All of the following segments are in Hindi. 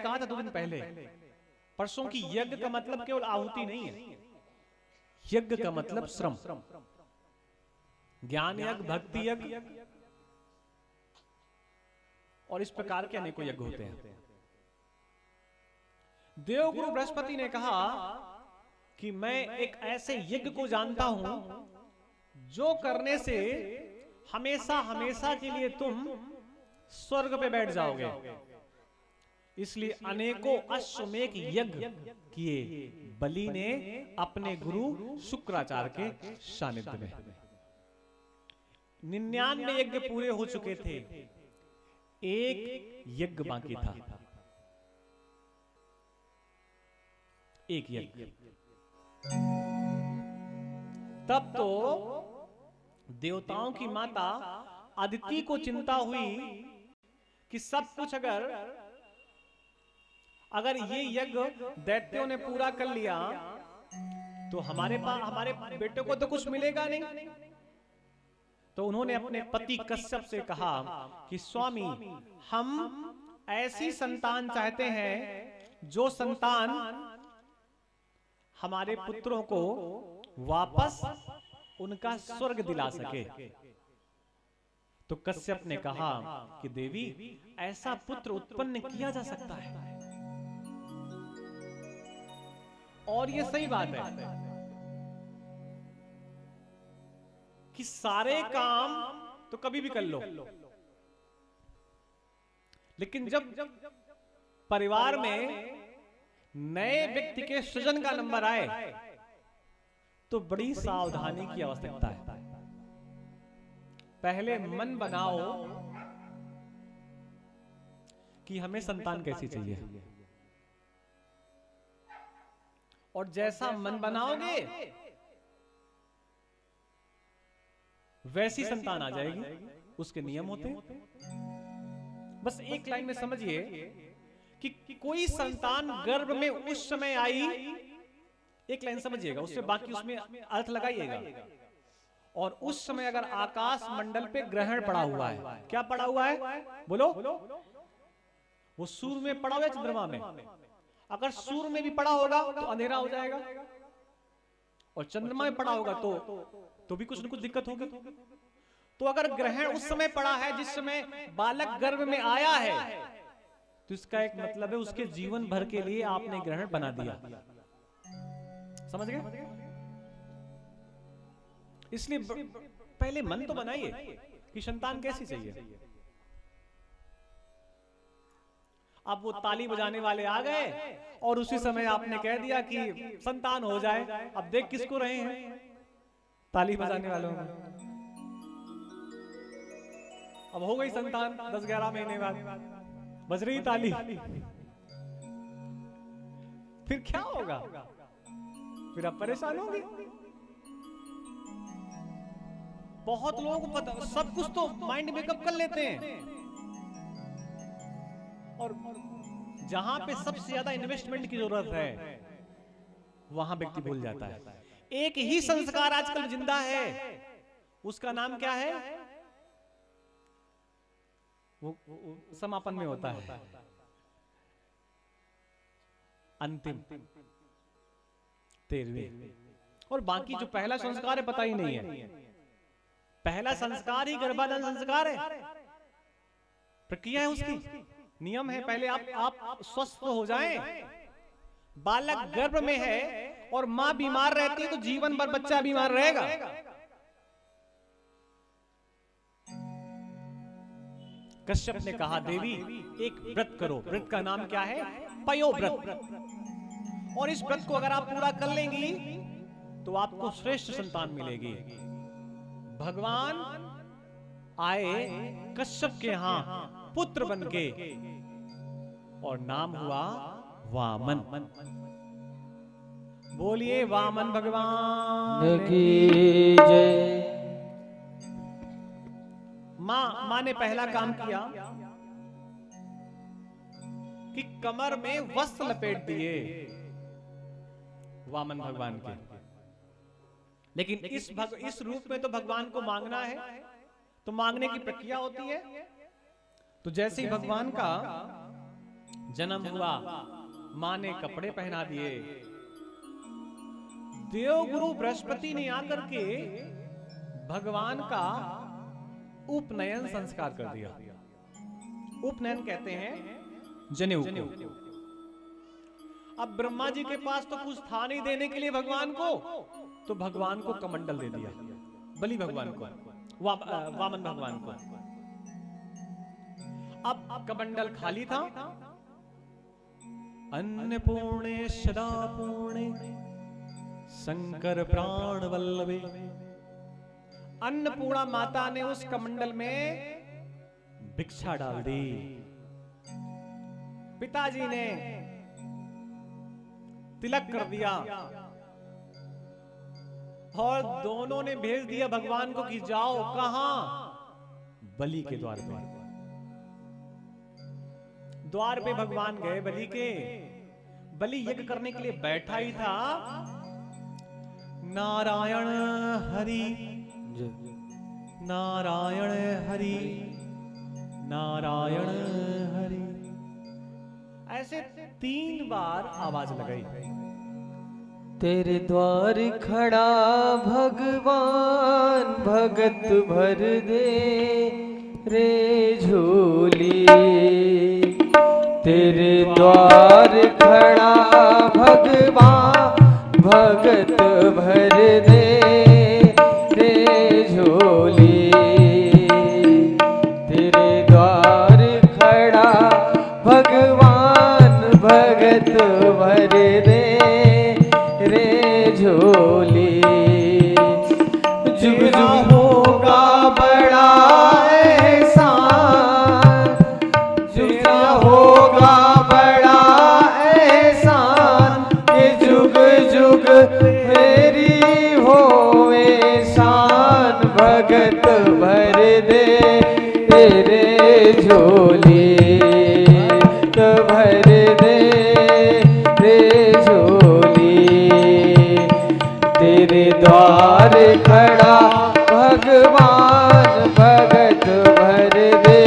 कहा था 2 दिन पहले, परसों की यज्ञ का मतलब केवल आहुति नहीं है, यज्ञ का मतलब श्रम, ज्ञान यज्ञ, भक्ति यज्ञ और इस प्रकार के अनेकों यज्ञ होते हैं। देवगुरु बृहस्पति ने कहा कि मैं एक ऐसे यज्ञ को जानता हूं जो करने से हमेशा हमेशा के लिए तुम स्वर्ग पे बैठ जाओगे। इसलिए अनेकों अश्वमेध यज्ञ किए बलि ने अपने गुरु शुक्राचार्य के सानिध्य में। 99 यज्ञ पूरे हो चुके थे, एक यज्ञ बाकी था, एक यज्ञ। तब तो देवताओं की माता अदिति को चिंता हुई कि सब कुछ अगर ये यज्ञ दैत्यों ने पूरा कर लिया तो हमारे बेटे को तो कुछ मिलेगा नहीं। तो उन्होंने अपने पति कश्यप से कहा कि स्वामी, हम ऐसी संतान चाहते हैं जो संतान हमारे पुत्रों को वापस उनका स्वर्ग दिला सके। तो कश्यप ने कहा कि देवी, ऐसा पुत्र उत्पन्न किया जा सकता है और ये सही बात है कि सारे काम तो कभी भी कर लो, लेकिन जब परिवार में नए व्यक्ति के सृजन का नंबर आए तो बड़ी सावधानी की आवश्यकता है। पहले मन बनाओ कि हमें संतान कैसी चाहिए, और जैसा मन बनाओगे वैसी संतान आ जाएगी। उसके नियम होते हैं। बस एक लाइन में समझिए कि कोई संतान गर्भ में उस समय आई, एक लाइन समझिएगा, उससे बाकी उसमें अर्थ लगाइएगा। और उस समय अगर आकाश मंडल पे ग्रहण पड़ा हुआ है, क्या पड़ा हुआ है बोलो? वो सूर्य में पड़ा हुआ है, चंद्रमा में। अगर सूर्य में भी पड़ा होगा तो अंधेरा हो जाएगा, और चंद्रमा में पड़ा होगा तो भी कुछ न कुछ दिक्कत होगी। तो अगर ग्रहण उस समय पड़ा है जिस समय बालक गर्भ में आया है, तो इसका एक मतलब है उसके जीवन भर के लिए आपने ग्रहण बना दिया। समझ गए? इसलिए पहले मन तो बनाइए कि संतान कैसी चाहिए। अब वो ताली बजाने वाले आ गए और उसी समय आपने कह दिया कि संतान हो जाए। अब देख किसको रहे हैं? ताली बजाने वालों में। अब हो गई संतान 10-11 महीने बाद, बज रही ताली। फिर क्या होगा? फिर आप परेशान होंगे। बहुत लोगों को पता, सब कुछ तो माइंड मेकअप कर लेते हैं, और जहां पे सबसे ज्यादा इन्वेस्टमेंट की जरूरत है वहां व्यक्ति भूल जाता है। एक ही संस्कार आजकल जिंदा है, उसका नाम क्या है? वो समापन में होता है, अंतिम 13वीं। और बाकी जो पहला संस्कार है पता ही नहीं है। पहला संस्कार ही गर्भाधान संस्कार है, प्रक्रिया है उसकी, नियम है। पहले आप स्वस्थ हो जाएं। बालक गर्भ में है और मां बीमार रहती है तो जीवन भर बच्चा बीमार रहेगा। कश्यप ने कहा, देवी एक व्रत करो। व्रत का नाम क्या है? पयो व्रत। और इस व्रत को अगर आप पूरा कर लेंगी तो आपको श्रेष्ठ संतान मिलेगी। भगवान आए कश्यप के यहां पुत्र बनके, और नाम हुआ वामन। बोलिए वामन भगवान की जय। मां ने पहला काम किया कि कमर में वस्त्र लपेट दिए वामन भगवान के। लेकिन इस रूप में तो भगवान को मांगना है, तो मांगने की प्रक्रिया होती है। तो जैसे ही भगवान का जन्म हुआ, मां ने कपड़े पहना दिए। देवगुरु बृहस्पति ने आकर के भगवान का उपनयन संस्कार कर दिया। उपनयन कहते हैं जनेऊ को। अब ब्रह्मा जी के पास तो कुछ था नहीं देने के लिए भगवान को, तो भगवान को कमंडल दे दिया, बलि भगवान को, वामन भगवान को। अब कमंडल खाली था। अन्नपूर्णे सदा पूर्णे शंकर प्राण वल्लभे। अन्नपूर्णा माता ने उस कमंडल में भिक्षा डाल दी। पिताजी ने तिलक कर दिया और दोनों ने भेज दिया भगवान को कि जाओ कहां? बलि के द्वार पे। द्वार पे भगवान गए बलि के। बलि यज्ञ करने के लिए बैठा ही था। नारायण हरि, नारायण हरि, नारायण हरि, ऐसे 3 बार आवाज लगाई। तेरे द्वार खड़ा भगवान, भगत भर दे रे झोली। तेरे द्वार खड़ा भगवान, भगत भर दे रे झोली। तेरे द्वार खड़ा भगवान, भगत भर दे रे झोली। जुग जुग होगा बड़ा एहसान, जुग होगा बड़ा एहसान, कि जुग जुग मेरी होवे शान, भगत भर दे तेरे झोली। भर दे रे झोली। तेरे द्वार खड़ा भगवान, भगत भर दे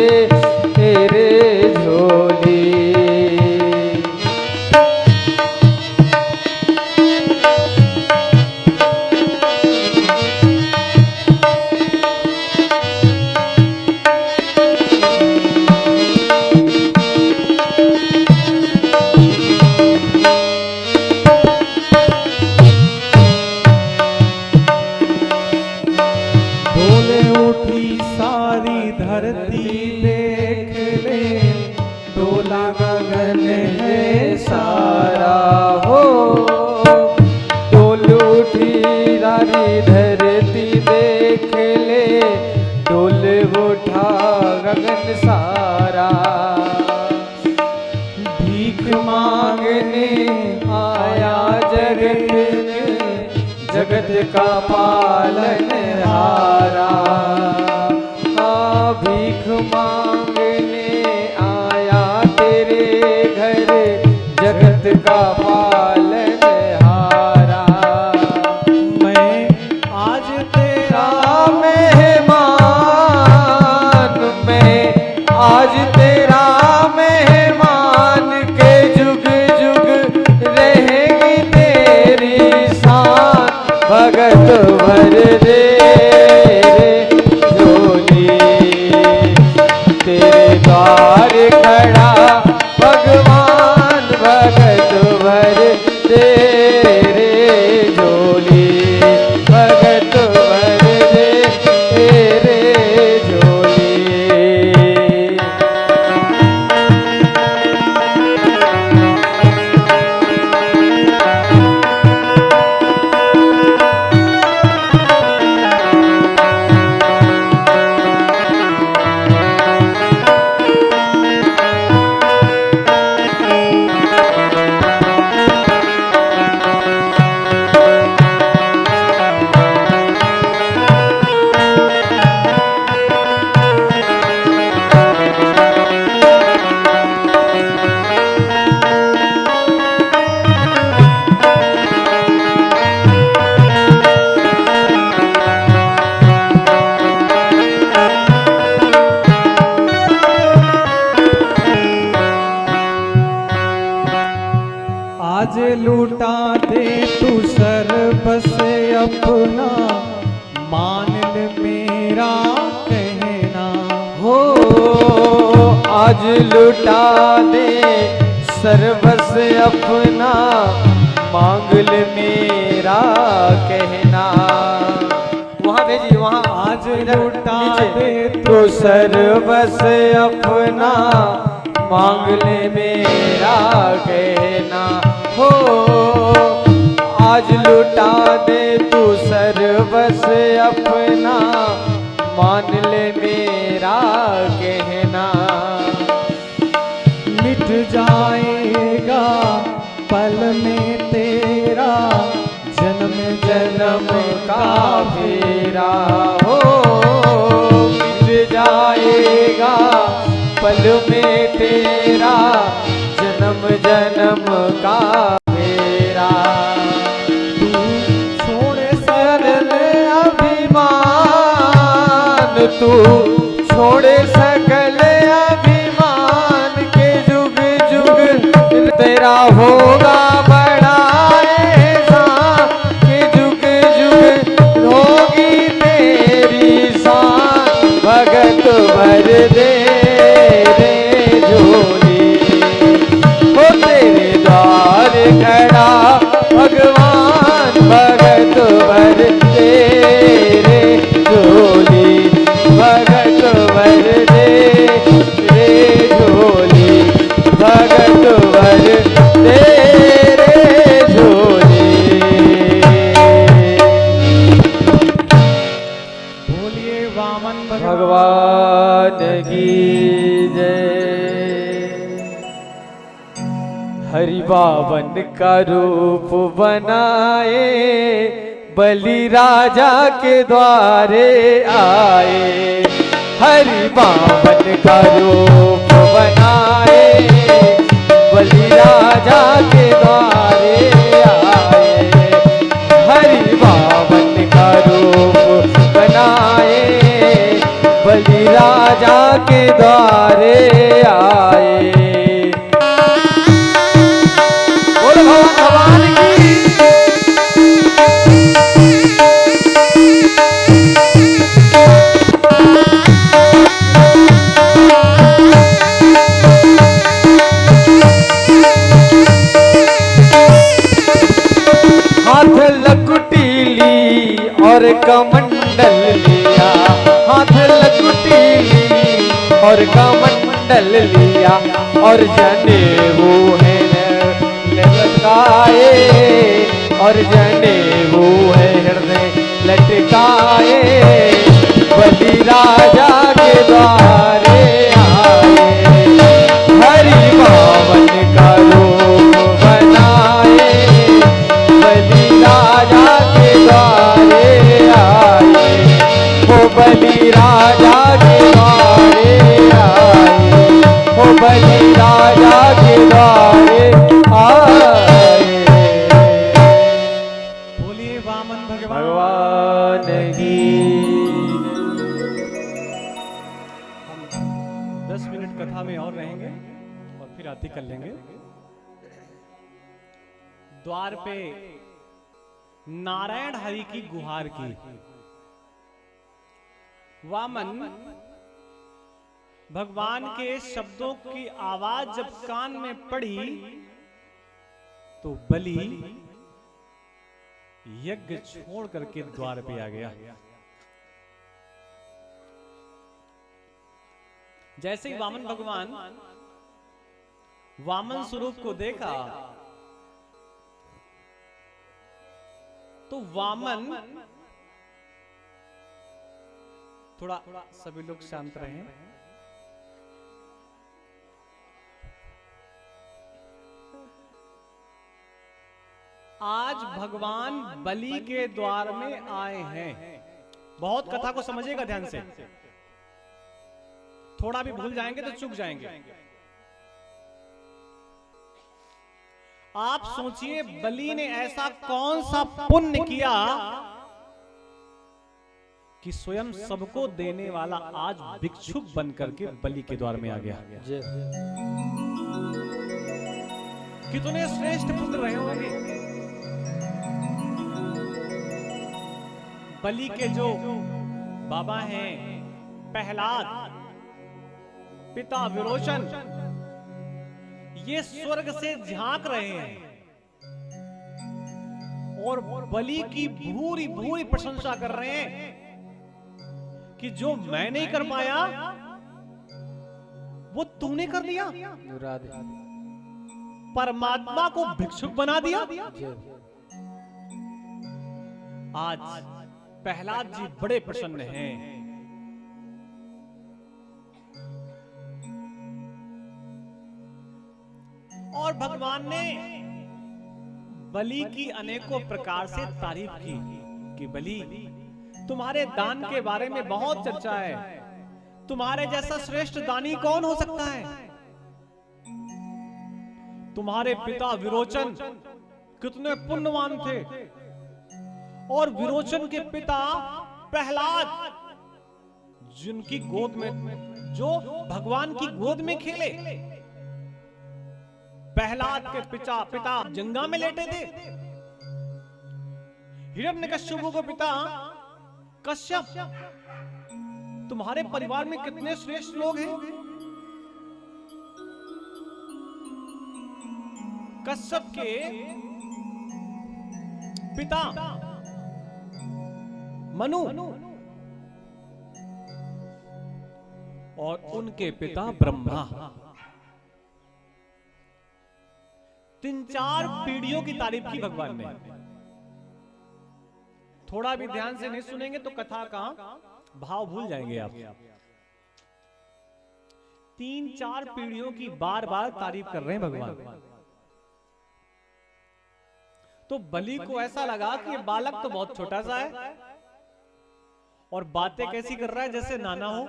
तेरे झोली। सारी धरती देख ले, डोला गगन है सारा हो। डोल उठी सारी धरती देख ले, डोल उठा गगन सारा। भीख मांगने आया जगत, जगत का पालन हारा। भीख मांगने आया तेरे घर, जगत का पालन हारा। मैं आज तेरा मेहमान, मैं आज तेरा मेहमान, के जुग जुग रहेगी तेरी शान, भगत भर दे झोली। तेरे द्वार खड़ा भगवान, भगत भर दे रे झोली। भगत भर दे रे झोली। आज लूटा दे तू सर्वस अपना, मान ले मेरा कहना। हो आज लुटा दे सर्वस अपना, मांग ले मेरा कहना। वहां भेजिए, वहां आज लूटा दे तो सर्वस अपना, मांग ले मेरा कहना। हो आज लुटा दे तू सर्वस अपना, मान ले मेरा कहना। मिट जाएगा पल में तेरा, जन्म जन्म का फेरा। हो मिट जाएगा पल में तेरा, जन्म जन्म का फेरा। तू छोड़े सरल अभिमान, तू छोड़े सकल अभिमान के, जुग जुग तेरा होगा बड़ा एहसान, के जुग जुग होगी तेरी शान। भगत भर दे रे झोली, हो तेरे द्वार खड़ा भगवान। भगत भर दे रे झोली, भगत भर दे रे झोली, भगत भर दे रे झोली। बोलिए वामन भगवान की जय। हरि बावन का रूप बनाए, बलि राजा के द्वारे आए। हरि बावन का रूप बनाए, बलि राजा के द्वारे आए। हरि बावन का रूप बनाए, बलि राजा के द्वारे आए। बोल भगवान की। हाथ लकुटी ली और कमंडल लिया, हाथ लकुटी ली और कमंडल लिया, और जनेऊ है लटकाए, और जनेऊ है हृदय लटकाए। बलि राजा के द्वारे आए, हरि बावन का रूप बनाए, बलि राजा के द्वारे आए। हो बलि राजा के द्वारे आए, हो बलि राजा के द्वारे आए। बोलिए वामन भगवान की। हम 10 मिनट कथा में और रहेंगे और फिर आरती कर लेंगे। द्वार पे नारायण हरि की गुहार की। वामन भगवान के शब्दों की आवाज जब कान में पड़ी तो बलि यज्ञ छोड़ करके द्वार पे आ गया। जैसे ही वामन भगवान वामन स्वरूप को देखा तो वामन, थोड़ा सभी लोग शांत रहें। आज भगवान बलि के द्वार में आए हैं। बहुत कथा को समझिएगा ध्यान से, थोड़ा भी भूल जाएंगे तो चूक जाएंगे। आप सोचिए बलि ने ऐसा कौन सा पुण्य किया कि स्वयं सबको देने वाला आज भिक्षुक बन करके बलि के द्वार में आ गया। कितने श्रेष्ठ पुत्र रहे होंगे। बलि के जो बाबा हैं प्रहलाद, पिता विरोचन, ये स्वर्ग से झांक रहे हैं और बलि की भूरी भूरी प्रशंसा कर रहे हैं कि जो मैं नहीं कर पाया वो तूने कर दिया। परमात्मा को भिक्षुक बना दिया। आज प्रहलाद जी बड़े प्रसन्न हैं। और भगवान ने बलि की अनेकों प्रकार से तारीफ की कि बलि, तुम्हारे दान के बारे में बहुत चर्चा है। तुम्हारे जैसा श्रेष्ठ दानी कौन हो सकता है? तुम्हारे पिता विरोचन कितने पुण्यवान थे और विरोचन के पिता प्रहलाद, जिनकी गोद में, जो भगवान की गोद में खेले। प्रहलाद के पिता जंगा में लेटे थे। हिरण्यकश्यप को पिता कश्यप। तुम्हारे परिवार में कितने श्रेष्ठ लोग हैं। कश्यप के पिता मनु और उनके पिता ब्रह्मा। 3-4 पीढ़ियों की तारीफ की भगवान ने। थोड़ा भी ध्यान से नहीं सुनेंगे तो कथा का भाव भूल जाएंगे आप। 3-4 पीढ़ियों की बार बार तारीफ कर रहे हैं भगवान। तो बलि को ऐसा लगा कि ये बालक तो बहुत छोटा सा है और बातें कैसी कर रहा है जैसे नाना हो।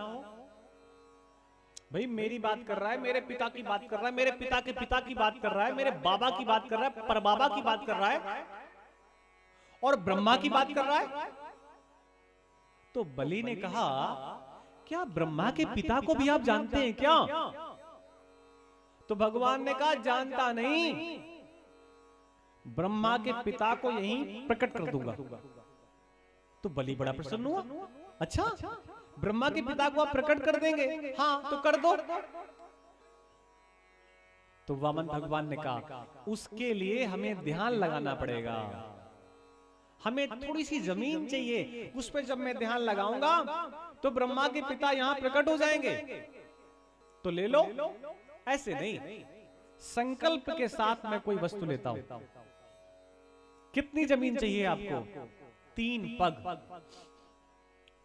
भाई मेरी बात कर रहा है, मेरे पिता की बात कर रहा है, मेरे पिता के पिता की बात कर रहा है, मेरे बाबा की बात कर रहा है, परबाबा की बात कर रहा है और ब्रह्मा की बात कर रहा है। तो बलि ने कहा, क्या ब्रह्मा के पिता को भी आप जानते हैं क्या? तो भगवान ने कहा, जानता नहीं, ब्रह्मा के पिता को यहीं प्रकट कर दूंगा। तो बलि बड़ा प्रसन्न हुआ। अच्छा, ब्रह्मा के पिता को आप प्रकट कर देंगे? हाँ, तो कर दो। तो वामन भगवान ने कहा, उसके लिए हमें ध्यान लगाना पड़ेगा। हमें थोड़ी सी जमीन चाहिए, उस पर जब मैं ध्यान लगाऊंगा तो ब्रह्मा के पिता यहां प्रकट हो जाएंगे। तो ले लो। ऐसे नहीं, संकल्प के साथ मैं कोई वस्तु लेता हूं। कितनी जमीन चाहिए आपको? 3 पग।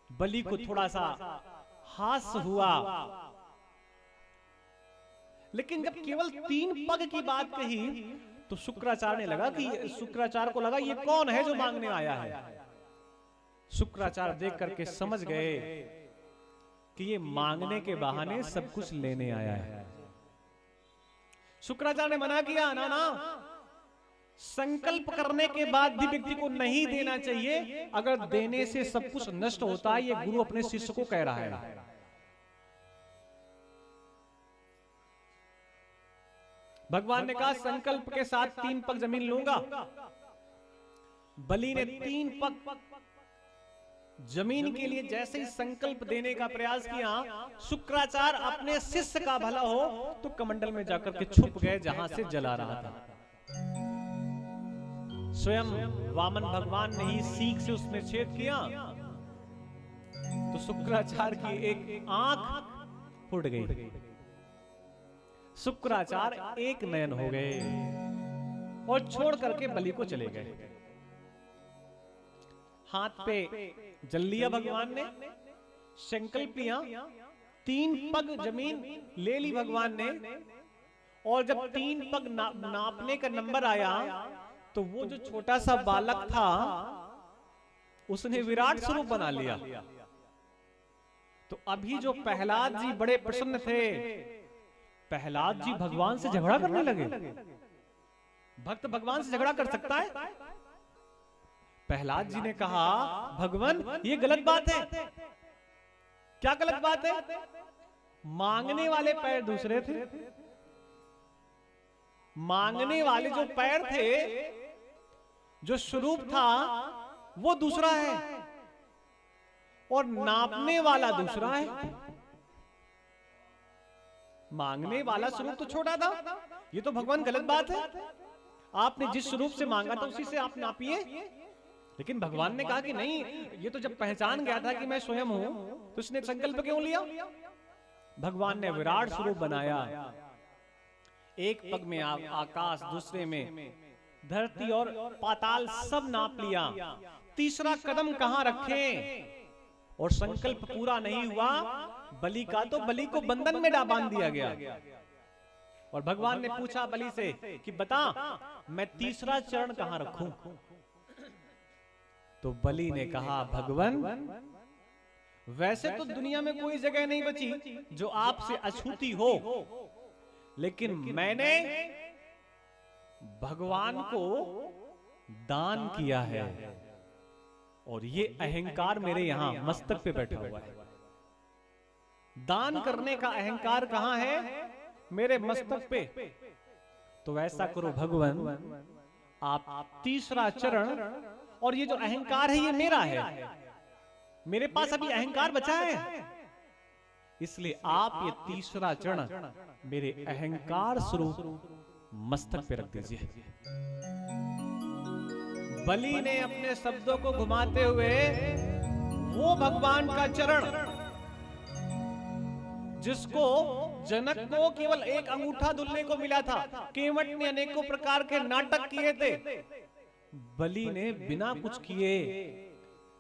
बलि को थोड़ा सा हास्य हुआ, लेकिन जब केवल 3 पग की बात कही तो शुक्राचार्य को लगा ये कौन है जो मांगने आया है। शुक्राचार्य देख करके समझ गए कि ये मांगने के बहाने सब कुछ लेने आया है। शुक्राचार्य ने मना किया, ना ना, संकल्प करने के बाद भी व्यक्ति को नहीं देना चाहिए। अगर देने से सब कुछ नष्ट होता है, ये गुरु अपने शिष्य को कह रहा है। भगवान ने कहा, संकल्प के साथ 3 पग जमीन लूंगा। बलि ने 3 पग जमीन के लिए जैसे ही संकल्प देने का प्रयास किया, शुक्राचार्य अपने शिष्य का भला हो तो कमंडल में जाकर के छुप गए जहां से जला रहा था। स्वयं वामन भगवान ने ही सीख से उसमें छेद किया तो शुक्राचार्य की एक आंख फूट गई। शुक्राचार्य एक नयन हो गए और छोड़ करके बलि को चले गए। हाथ पे जल लिया भगवान ने, संकल्प लिया, 3 पग जमीन ले ली भगवान ने। और जब 3 पग नापने का नंबर आया तो वो जो छोटा सा बालक था उसने विराट स्वरूप बना लिया। तो अभी जो प्रहलाद जी बड़े प्रसन्न थे, प्रहलाद जी भगवान से झगड़ा करने लगे। भक्त भगवान से झगड़ा कर सकता है? प्रहलाद जी ने कहा, भगवान ये गलत बात है। क्या गलत बात है? मांगने वाले पैर दूसरे थे, मांगने वाले जो पैर थे, जो स्वरूप था, वो दूसरा है और नापने वाला दूसरा है। मांगने वाला स्वरूप तो छोटा था, ये तो भगवान गलत बात है। आपने जिस स्वरूप से मांगा था उसी से आप नापिए। लेकिन भगवान ने कहा कि नहीं, ये तो जब पहचान गया था कि मैं स्वयं हूं, तो उसने संकल्प क्यों लिया? भगवान ने विराट स्वरूप बनाया। एक पग में आकाश, दूसरे में धरती और पाताल सब नाप लिया। तीसरा कदम कहां रखें? और संकल्प पूरा नहीं हुआ बलि का, तो बलि को बंधन में बांध दिया गया। और भगवान ने पूछा बलि से कि बता, मैं तीसरा चरण कहां रखूं? तो बलि ने कहा, भगवान, वैसे तो दुनिया में कोई जगह नहीं बची जो आपसे अछूती हो, लेकिन मैंने भगवान को दान किया है और ये अहंकार मेरे यहां मस्तक पे बैठा हुआ है। दान करने का अहंकार कहां है? मेरे मस्तक पे। तो ऐसा करो भगवान, आप तीसरा चरण, और ये जो अहंकार है ये मेरा है, मेरे पास अभी अहंकार बचा है, इसलिए आप ये तीसरा चरण मेरे अहंकार स्वरूप मस्तक पे रख दीजिए। बलि ने अपने शब्दों को घुमाते हुए वो भगवान का चरण, जिसको जनक को केवल एक अंगूठा दुल्ले को मिला था, केवट ने अनेकों प्रकार के नाटक किए थे, बलि ने बिना कुछ किए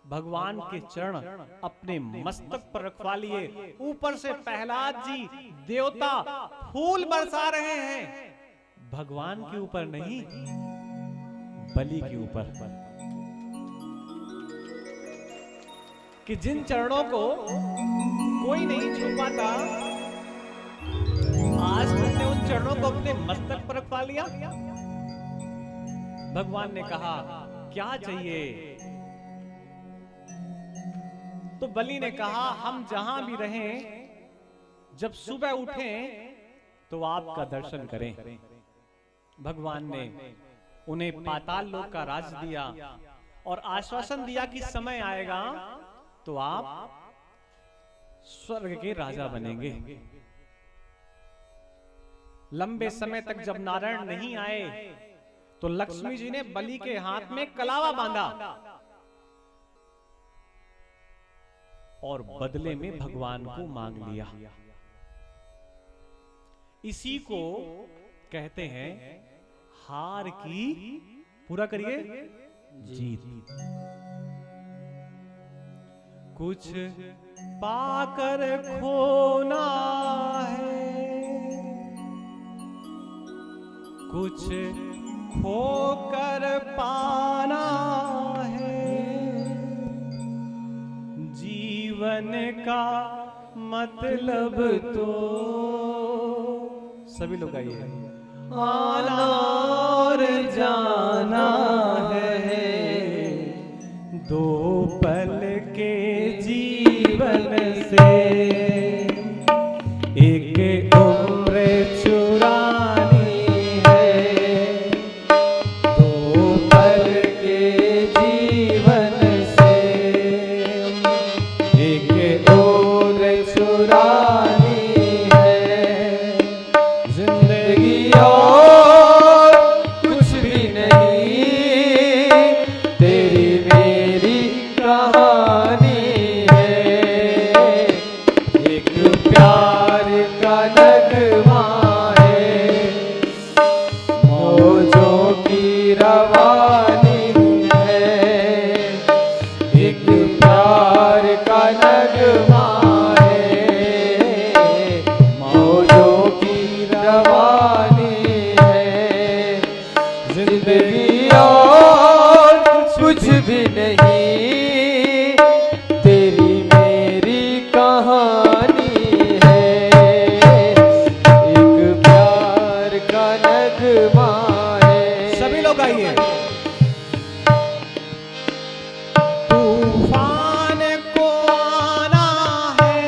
भगवान के चरण अपने मस्तक पर रखवा लिए। ऊपर से प्रहलाद जी देवता फूल बरसा रहे हैं, भगवान के ऊपर नहीं, बलि के ऊपर, कि जिन चरणों को कोई नहीं छू पाता, आज तुमने उन चरणों को अपने मस्तक पर रखवा लिया। भगवान ने कहा, क्या चाहिए? तो बलि ने कहा, हम जहां भी रहें, जब सुबह उठें तो आपका दर्शन करें। भगवान ने उन्हें पाताल लोक का राज दिया और आश्वासन दिया कि समय आएगा तो आप स्वर्ग के राजा बनेंगे। लंबे समय तक जब नारायण नहीं आए तो लक्ष्मी जी ने बलि के हाथ में कलावा बांधा और बदले में भगवान को मांग लिया। इसी को कहते हैं हार की, पूरा करिए, जीत। कुछ पाकर खोना है, कुछ खोकर पाना है, जीवन का मतलब तो, सभी लोग आइए, आना और जाना है, दो पल के जीवन से एक उम्र चुरानी है, दो पल के जीवन से एक उम्र चुरानी है, जिंदगी और कुछ भी नहीं, तेरी मेरी कहानी है, एक प्यार का नगमा है, मौजों की रवानी है, एक प्यार का नगमा है, मौजों की रवानी है, जिंदगी और कुछ भी नहीं, तेरी मेरी कहानी है, एक प्यार का नगमा है। सभी लोग आइए। तूफान को आना है,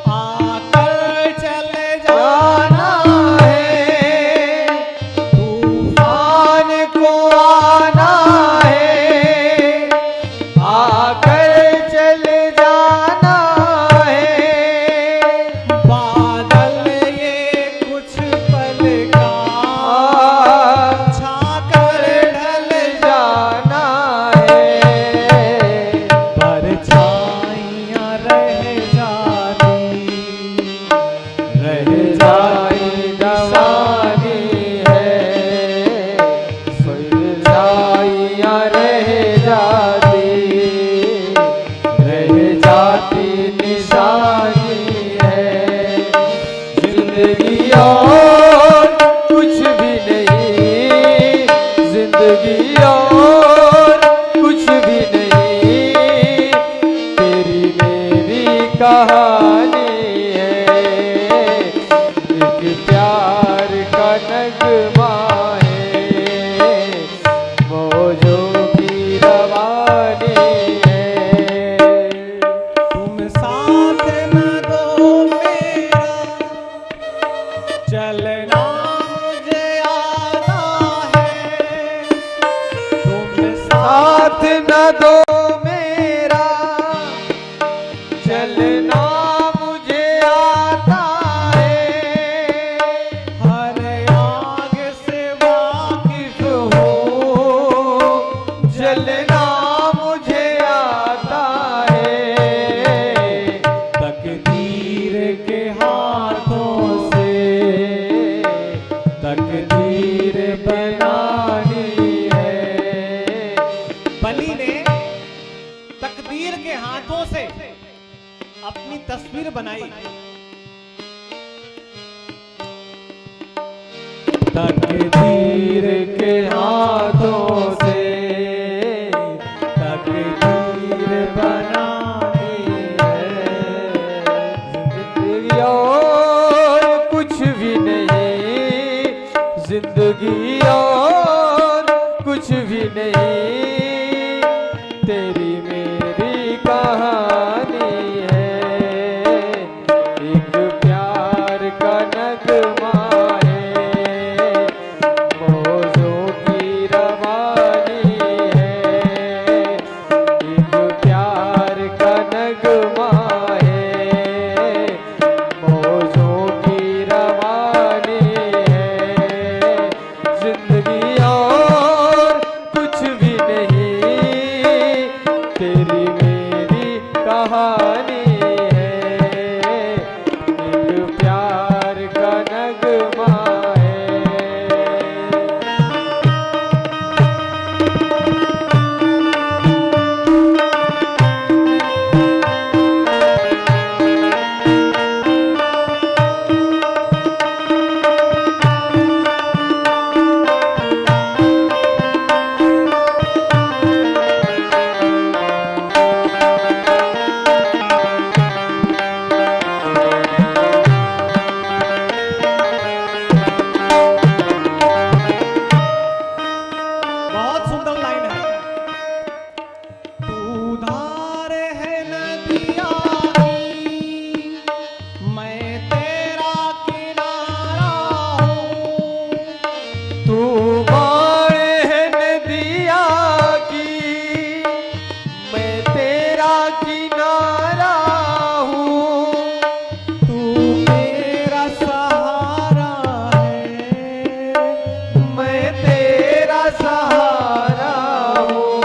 आकर चले जाना है, जिंदगी और कुछ भी नहीं, तेरी मेरी कहानी है, एक प्यार का नगमा है, मौजों की रवानी है। तुम साथ न दो मेरा, चलना मुझे आता है। तुम साथ न दो मेरा, चलना मुझे आता है, हर आग से वाकिफ हो जलना मुझे आता है, तकदीर के हाथों से तकदीर बनानी है। बली ने तकदीर के हाथों से अपनी तस्वीर बनाई। तकदीर के हाथों से तकदीर बनानी है, जिंदगी और कुछ भी नहीं, जिंदगी और कुछ भी नहीं, तेरी मेरी कहानी है, एक प्यार का नगमा है, मौजों की रवानी है, एक प्यार का नगमा है, मौजों की रवानी है, जिंदगी और कुछ भी नहीं, तेरी मेरी कहानी है, एक प्यार का नगमा है। बहुत सुंदर लाइन है। तू धार है नदिया की, मैं तेरा किनारा हूँ। तू बाण है नदिया की, मैं तेरा किनारा हूँ, तू मेरा सहारा है, मैं तेरा सहारा हूँ,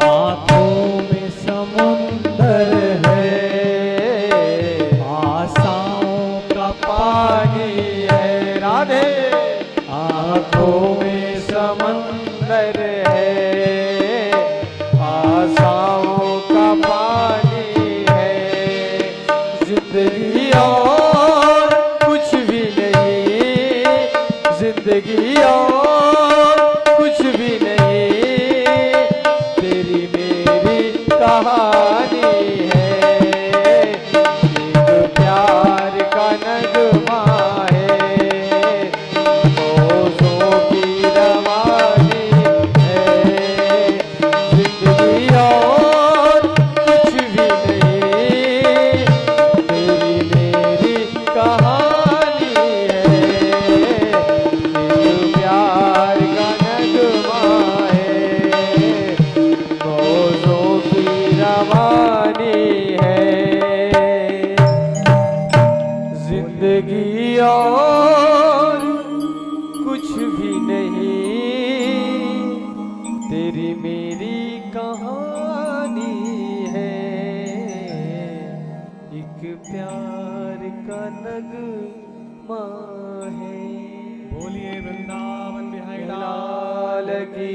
आंखों में समुंदर है, आशाओं का पानी है राधे, आँखों में समंदर है, आशाओं का पानी है, जिंदगी और कुछ भी नहीं, जिंदगी और कुछ भी नहीं, तेरी मेरी कहानी है, एक प्यार का नगमा है, मौजों की रवानी है, जिंदगी और कुछ भी नहीं, तेरी मेरी कहानी है, एक प्यार का नगमा है, मौजों की रवानी है, जिंदगी और कुछ भी नहीं, तेरी मेरी कहानी है, एक प्यार का नगमा है। बोलिए वृंदावन बिहारी लाल लाल की